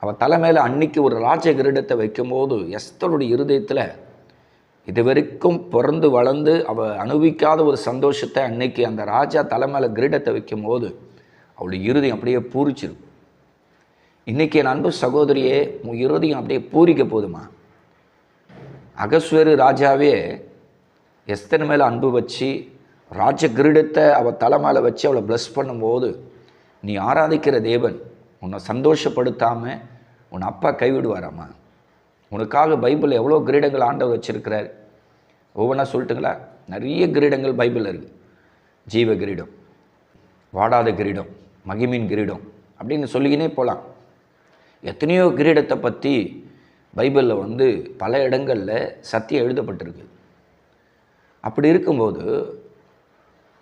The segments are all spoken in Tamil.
அவள் தலைமையில் அன்னைக்கு ஒரு ராஜ கிரீடத்தை வைக்கும்போது எஸ்தருடைய இருதயத்தில் இது வரைக்கும் பிறந்து வளர்ந்து அவள் அனுபவிக்காத ஒரு சந்தோஷத்தை அன்னைக்கு அந்த ராஜா தலைமையில் கிரீடத்தை வைக்கும்போது அவளுடைய இருதயம் அப்படியே பூரிச்சிருக்கும். இன்றைக்கி என் அன்பு சகோதரியே, உன் இருதயம் அப்படியே பூரிக்க போதுமா? அகஸ்வேரு ராஜாவே எஸ்தர் மேலே அன்பு வச்சு ராஜ கிரீடத்தை அவள் தலை மேலே வச்சு அவளை ப்ளஸ் பண்ணும்போது, நீ ஆராதிக்கிற தேவன் உன்னை சந்தோஷப்படுத்தாமல் உன் அப்பா கைவிடுவாராம்மா? உனக்காக பைபிள் எவ்வளோ கிரீடங்கள் ஆண்டவர் வச்சுருக்கிறார். ஒவ்வொன்றா சொல்லட்டுங்களா? நிறைய கிரீடங்கள் பைபிளில் இருக்குது. ஜீவ கிரீடம், வாடாத கிரீடம், மகிமின் கிரீடம் அப்படின்னு சொல்லிக்கினே போகலாம். எத்தனையோ கிரீடத்தை பற்றி பைபிளில் பல இடங்களில் சத்தியம் எழுதப்பட்டிருக்கு. அப்படி இருக்கும்போது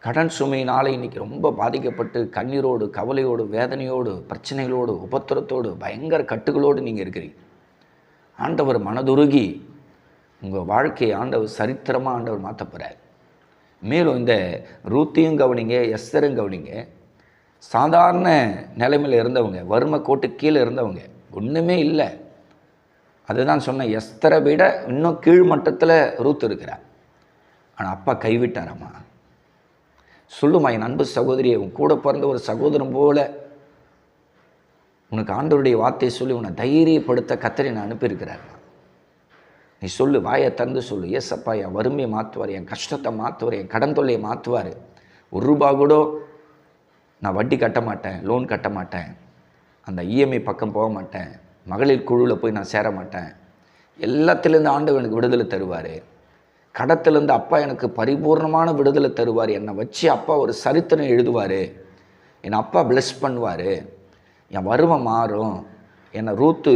கடன் சுமையினால் இன்றைக்கி ரொம்ப பாதிக்கப்பட்டு கண்ணீரோடு, கவலையோடு, வேதனையோடு, பிரச்சனைகளோடு, உபத்திரத்தோடு, பயங்கர கட்டுகளோடு நீங்கள் இருக்கிறீங்க. ஆண்டவர் மனதுருகி உங்கள் வாழ்க்கையை ஆண்டவர் சரித்திரமாக ஆண்டவர் மாற்ற போகிறார். மேலும் இந்த ரூத்தையும் கவனிங்க, எஸ்தரும் கவனிங்க. சாதாரண நிலைமையில் இருந்தவங்க, வறுமை கோட்டு கீழே இருந்தவங்க, ஒன்றுமே இல்லை. அதுதான் சொன்ன, எஸ்தரை விட இன்னும் கீழ்மட்டத்தில் ரூத் இருக்கிறார். ஆனால் அப்பா கைவிட்டாராம்மா? சொல்லுமா என் அன்பு சகோதரியை, உன் கூட பிறந்த ஒரு சகோதரன் போல உனக்கு ஆண்டவருடைய வார்த்தையை சொல்லி உன்னை தைரியப்படுத்த கர்த்தர் என்னை அனுப்பியிருக்கிறார். நீ சொல்லு, வாயை திறந்து சொல்லு. ஏசப்பா என் வறுமையை மாற்றுவார், என் கஷ்டத்தை மாற்றுவார், என் கடன் தொல்லையை மாற்றுவார். ₹1 கூட நான் வட்டி கட்ட மாட்டேன், லோன் கட்ட மாட்டேன், அந்த இஎம்ஐ பக்கம் போக மாட்டேன், மகளிர் குழுவில் போய் நான் சேர மாட்டேன். எல்லாத்திலேருந்து ஆண்டவர் எனக்கு விடுதலை தருவார். கடத்திலேருந்து அப்பா எனக்கு பரிபூர்ணமான விடுதலை தருவார். என்னை வச்சு அப்பா ஒரு சரித்திரம் எழுதுவார். என்னை அப்பா பிளஸ் பண்ணுவார். என் வறுமை மாறும். என்னை ரூத்து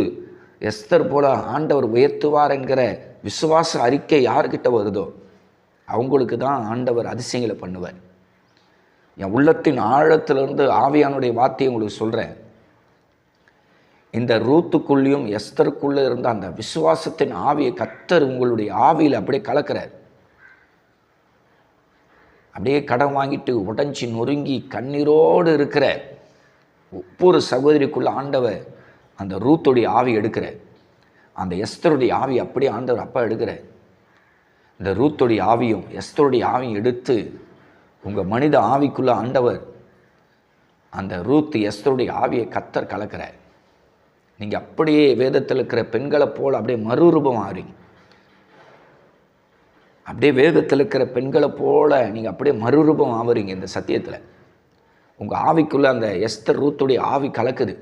எஸ்தர் போல ஆண்டவர் உயர்த்துவார் என்கிற விசுவாச அறிக்கை யார்கிட்ட வருதோ அவங்களுக்கு தான் ஆண்டவர் அதிசயங்களை பண்ணுவார். என் உள்ளத்தின் ஆழத்திலிருந்து ஆவியானுடைய வார்த்தையை உங்களுக்கு சொல்கிறேன். இந்த ரூத்துக்குள்ளேயும் எஸ்தருக்குள்ளே இருந்த அந்த விசுவாசத்தின் ஆவியை கர்த்தர் உங்களுடைய ஆவியில் அப்படியே கலக்கிறார். அப்படியே கடன் வாங்கிட்டு உடைஞ்சி நொறுங்கி கண்ணீரோடு இருக்கிற ஒவ்வொரு சகோதரிக்குள்ள ஆண்டவர் அந்த ரூத்துடைய ஆவி எடுக்கிறார். அந்த எஸ்தருடைய ஆவி அப்படியே ஆண்டவர் அப்பா எடுக்கிறார். இந்த ரூத்துடைய ஆவியும் எஸ்தருடைய ஆவியும் எடுத்து உங்கள் மனித ஆவிக்குள்ள ஆண்டவர் அந்த ரூத் எஸ்தருடைய ஆவியை கர்த்தர் கலக்கிறார். நீங்கள் அப்படியே வேதத்தில் இருக்கிற பெண்களை போல் அப்படியே மறுரூபம் ஆறீங்க. அப்படியே வேதத்தில் இருக்கிற பெண்களை போல் நீங்கள் அப்படியே மறுரூபம் ஆவறீங்க. இந்த சத்தியத்தில் உங்கள் ஆவிக்குள்ளே அந்த எஸ்தர் ரூத்துடைய ஆவி கலக்குது.